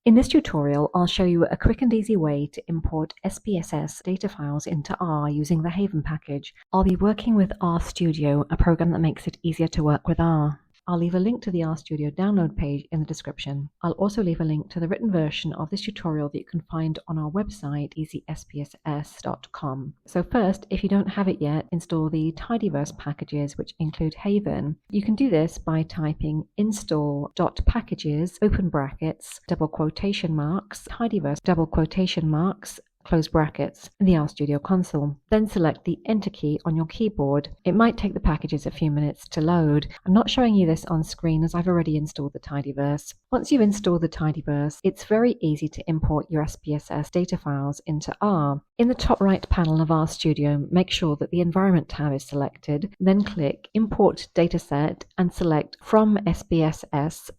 In this tutorial, I'll show you a quick and easy way to import SPSS data files into R using the Haven package. I'll be working with RStudio, a program that makes it easier to work with R. I'll leave a link to the RStudio download page in the description. I'll also leave a link to the written version of this tutorial that you can find on our website, easyspss.com. So first, if you don't have it yet, install the Tidyverse packages, which include Haven. You can do this by typing install.packages, open brackets, double quotation marks, Tidyverse, double quotation marks, close brackets, in the RStudio console. Then select the Enter key on your keyboard. It might take the packages a few minutes to load. I'm not showing you this on screen as I've already installed the Tidyverse. Once you've installed the Tidyverse, it's very easy to import your SPSS data files into R. In the top right panel of RStudio, make sure that the Environment tab is selected, then click Import Dataset and select From SPSS ...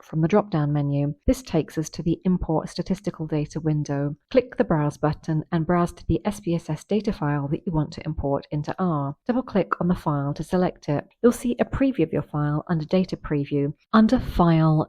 from the drop-down menu. This takes us to the Import Statistical Data window. Click the Browse button and browse to the SPSS data file that you want to import into R. Double-click on the file to select it. You'll see a preview of your file under Data Preview. Under File/URL,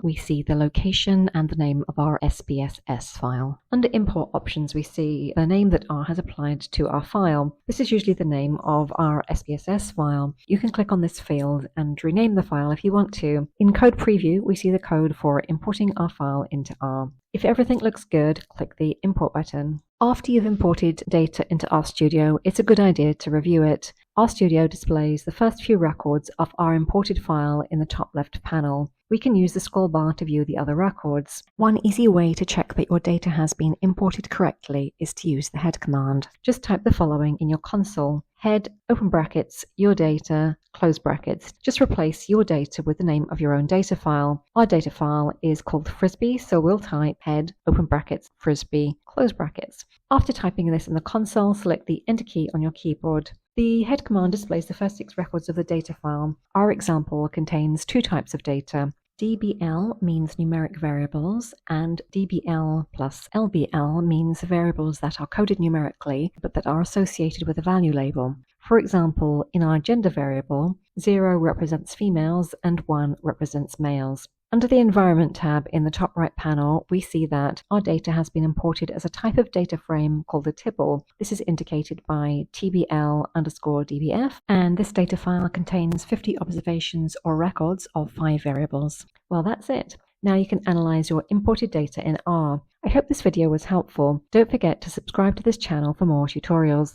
we see the location and the name of our SPSS file. Under Import Options, we see the name that R has applied to our file. This is usually the name of our SPSS file. You can click on this field and rename the file if you want to. In Code Preview, we see the code for importing our file into R. If everything looks good, click the Import button. After you've imported data into RStudio, it's a good idea to review it. RStudio displays the first few records of our imported file in the top left panel. We can use the scroll bar to view the other records. One easy way to check that your data has been imported correctly is to use the head command. Just type the following in your console: head, open brackets, your data, close brackets. Just replace your data with the name of your own data file. Our data file is called Frisbee, so we'll type head, open brackets, Frisbee, close brackets. After typing this in the console, select the Enter key on your keyboard. The head command displays the first 6 records of the data file. Our example contains 2 types of data. DBL means numeric variables, and DBL plus LBL means variables that are coded numerically but that are associated with a value label. For example, in our gender variable, 0 represents females and 1 represents males. Under the Environment tab in the top right panel, we see that our data has been imported as a type of data frame called a tibble. This is indicated by TBL_DBF, and this data file contains 50 observations or records of 5 variables. Well, that's it. Now you can analyze your imported data in R. I hope this video was helpful. Don't forget to subscribe to this channel for more tutorials.